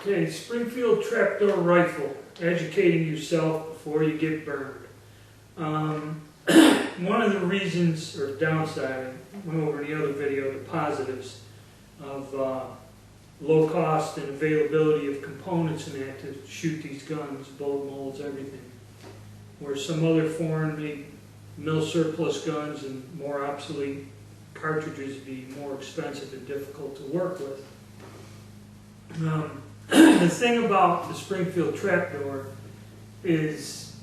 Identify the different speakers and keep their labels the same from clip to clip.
Speaker 1: Okay, Springfield Trapdoor Rifle, educating yourself before you get burned. One of the reasons, or downside, I went over in the other video, the positives of low cost and availability of components in that to shoot these guns, bullet molds, everything. Where some other foreign made mil surplus guns and more obsolete cartridges would be more expensive and difficult to work with. The thing about the Springfield Trapdoor is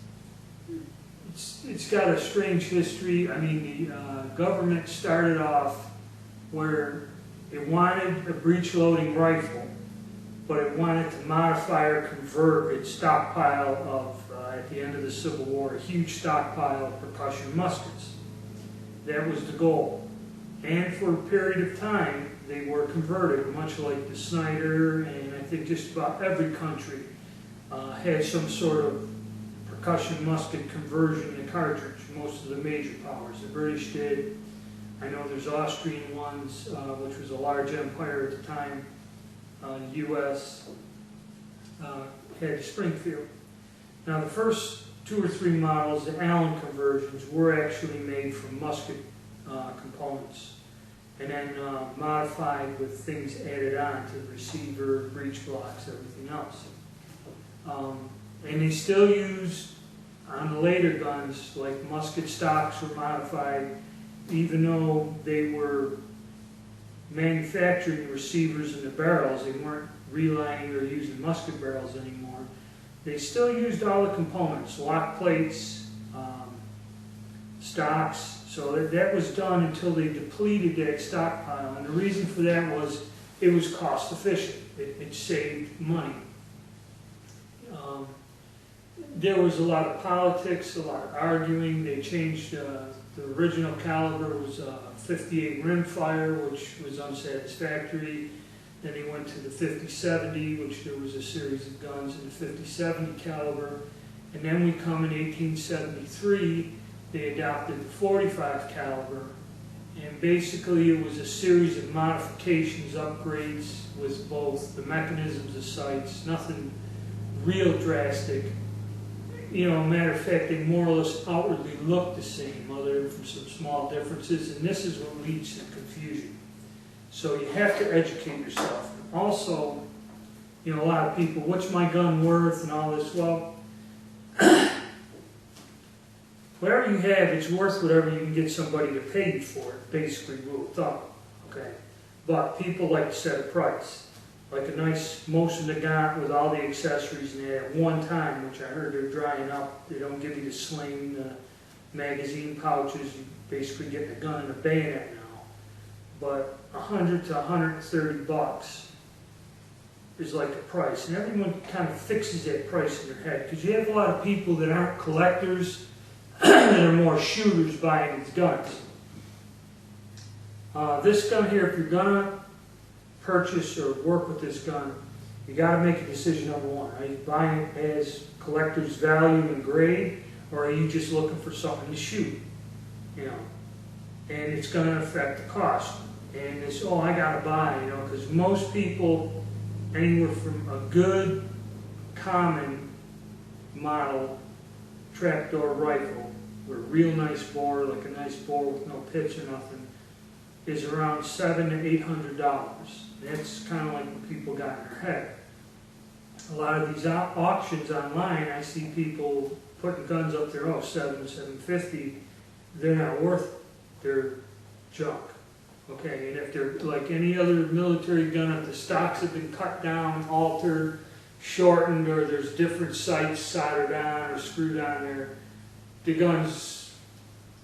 Speaker 1: it's got a strange history. I mean, the government started off where it wanted a breech-loading rifle, but it wanted to modify or convert its stockpile of, at the end of the Civil War, a huge stockpile of percussion muskets. That was the goal. And for a period of time, they were converted, much like the Snyder, and I think just about every country had some sort of percussion musket conversion in cartridge, most of the major powers. The British did. I know there's Austrian ones, which was a large empire at the time. The U.S. had Springfield. Now the first 2 or 3 models, the Allen conversions, were actually made from musket components and then modified with things added on to the receiver, breech blocks, everything else. And they still used, on the later guns, like musket stocks were modified, even though they were manufacturing the receivers and the barrels. They weren't relining or using musket barrels anymore. They still used all the components, lock plates, stocks. So that was done until they depleted that stockpile. And the reason for that was it was cost efficient. It saved money. There was a lot of politics, a lot of arguing. They changed the original caliber was 58 rimfire, which was unsatisfactory. Then they went to the 50-70, which there was a series of guns in the 50-70 caliber. And then we come in 1873, they adopted the 45 caliber. And basically it was a series of modifications, upgrades with both the mechanisms of sights, nothing real drastic. You know, matter of fact, they more or less outwardly look the same, other than some small differences, and this is what leads to confusion. So you have to educate yourself. Also, you know, a lot of people, what's my gun worth and all this? Well, whatever you have, it's worth whatever you can get somebody to pay you for it, basically, rule of thumb. Okay? But people like to set a price. Like a nice Mosin Nagant with all the accessories in there at one time, which I heard they're drying up. They don't give you the sling, the magazine pouches. You basically get the gun and a bayonet now. But $100 to $130 is like the price. And everyone kind of fixes that price in their head. Because you have a lot of people that aren't collectors, that are more shooters buying these guns. This gun here, if you're going to purchase or work with this gun, you got to make a decision. Number one, are you buying it as collector's value and grade, or are you just looking for something to shoot? You know, and it's going to affect the cost. And it's, oh, I got to buy, you know, because most people, anywhere from a good, common model trapdoor rifle with a real nice bore, like a nice bore with no pitch or nothing, is around $700 to $800. That's kind of like what people got in their head. A lot of these auctions online, I see people putting guns up there, oh, $750. They're not worth it. They're junk. Okay, and if they're like any other military gun, if the stocks have been cut down, altered, shortened, or there's different sights soldered on or screwed on there, the gun's,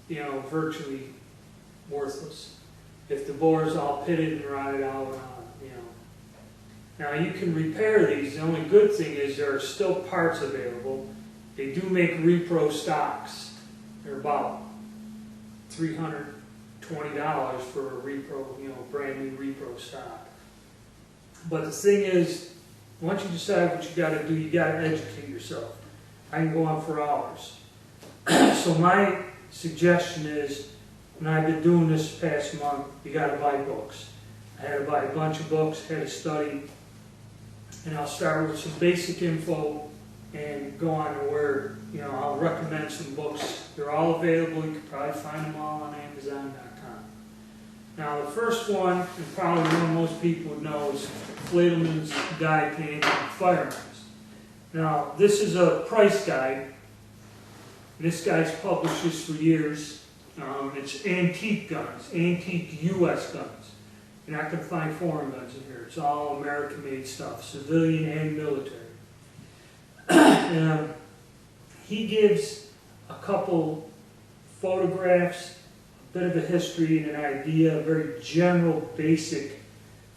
Speaker 1: you know, virtually worthless. If the bore is all pitted and rotted out, you know. Now you can repair these. The only good thing is there are still parts available. They do make repro stocks. They're about $320 for a repro, you know, brand new repro stock. But the thing is, once you decide what you got to do, you got to educate yourself. I can go on for hours. So my suggestion is, and I've been doing this past month, you got to buy books. I had to buy a bunch of books, had to study. and I'll start with some basic info and go on to where, I'll recommend some books. They're all available. You can probably find them all on Amazon.com. Now, the first one, and probably one most people would know, is Fladelman's Guide to Antique-Firearms. Now, this is a price guide. This guy's published this for years. It's antique guns, antique U.S. guns. You're not going to find foreign guns in here. It's all American-made stuff, civilian and military. He gives a couple photographs, a bit of a history and an idea, a very general, basic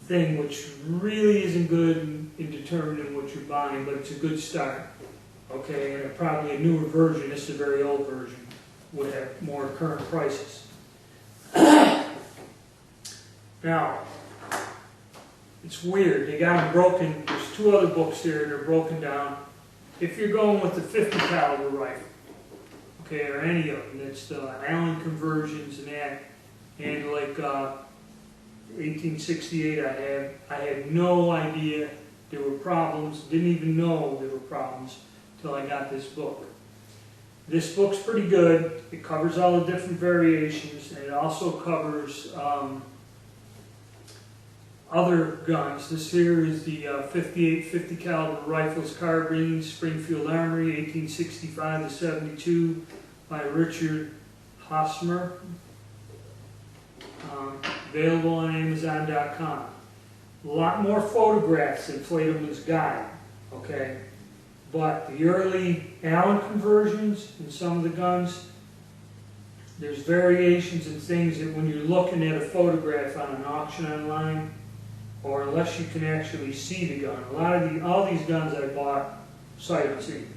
Speaker 1: thing, which really isn't good in determining what you're buying, but it's a good start. Okay, and probably a newer version, this is a very old version, would have more current prices. Now, it's weird. They got them broken. There's two other books here, and they're broken down. If you're going with the 50 caliber rifle, okay, or any of them, it's the Allen conversions and that, and like 1868 I had no idea there were problems, didn't even know there were problems until I got this book. This book's pretty good. It covers all the different variations, and it also covers other guns. This here is the 58 50 caliber rifles, carbines, Springfield Armory, 1865 to 72, by Richard Hosmer. Available on Amazon.com. A lot more photographs than Fladelman's Guide, okay? But the early Allen conversions in some of the guns, there's variations and things that when you're looking at a photograph on an auction online, or unless you can actually see the gun. All these guns I bought sight unseen,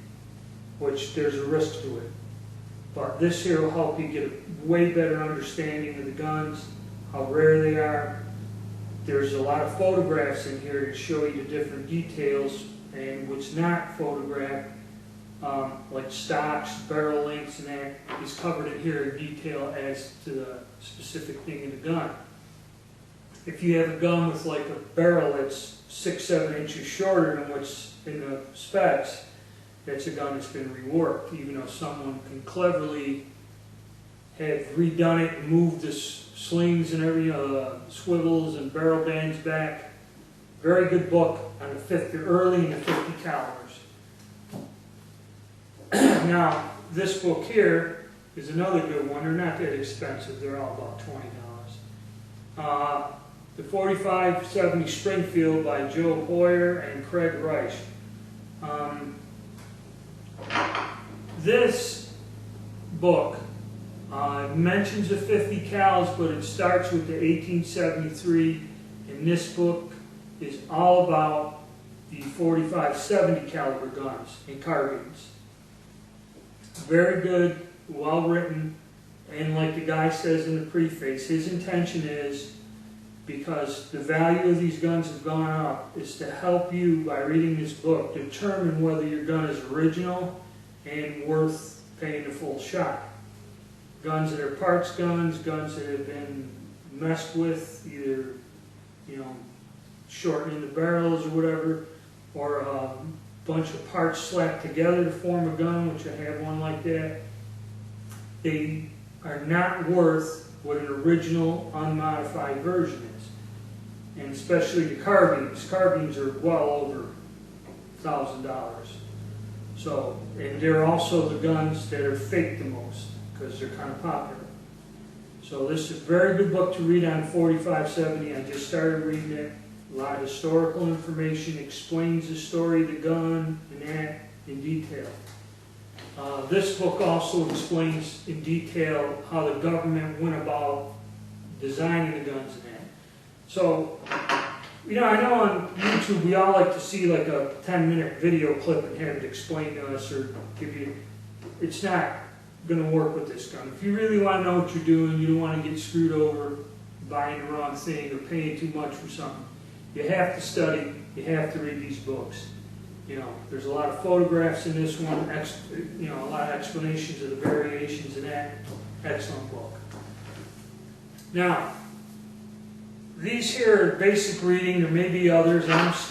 Speaker 1: which there's a risk to it. But this here will help you get a way better understanding of the guns, how rare they are. There's a lot of photographs in here to show you the different details, and what's not photographed, like stocks, barrel lengths, and that is covered in here in detail as to the specific thing in the gun. If you have a gun with like a barrel that's 6-7 inches shorter than what's in the specs, that's a gun that's been reworked, even though someone can cleverly have redone it and moved the slings and swivels and barrel bands back. Very good book on the early and the 50 calibers. Now, this book here is another good one. They're not that expensive. They're all about $20. The 4570 Springfield by Joe Hoyer and Craig Reich. This book mentions the 50 cals, but it starts with the 1873, and this book is all about the 4570 caliber guns and carbines. Very good, well written, and like the guy says in the preface, his intention is, because the value of these guns have gone up, is to help you, by reading this book, determine whether your gun is original and worth paying the full shot. Guns that are parts guns, guns that have been messed with, either, shortening the barrels or whatever, or a bunch of parts slapped together to form a gun, which I have one like that. They are not worth what an original unmodified version is. And especially the carbines. Carbines are well over $1,000. So, and they're also the guns that are fake the most, because they're kind of popular. So this is a very good book to read on 4570. I just started reading it. A lot of historical information, explains the story of the gun and that in detail. This book also explains in detail how the government went about designing the guns and that. So, I know on YouTube we all like to see like a 10-minute video clip and have it explained to us or give you. It's not going to work with this gun. If you really want to know what you're doing, you don't want to get screwed over buying the wrong thing or paying too much for something, you have to study, you have to read these books. There's a lot of photographs in this one, a lot of explanations of the variations in that. Excellent book. Now, these here are basic reading. There may be others. I'm studying.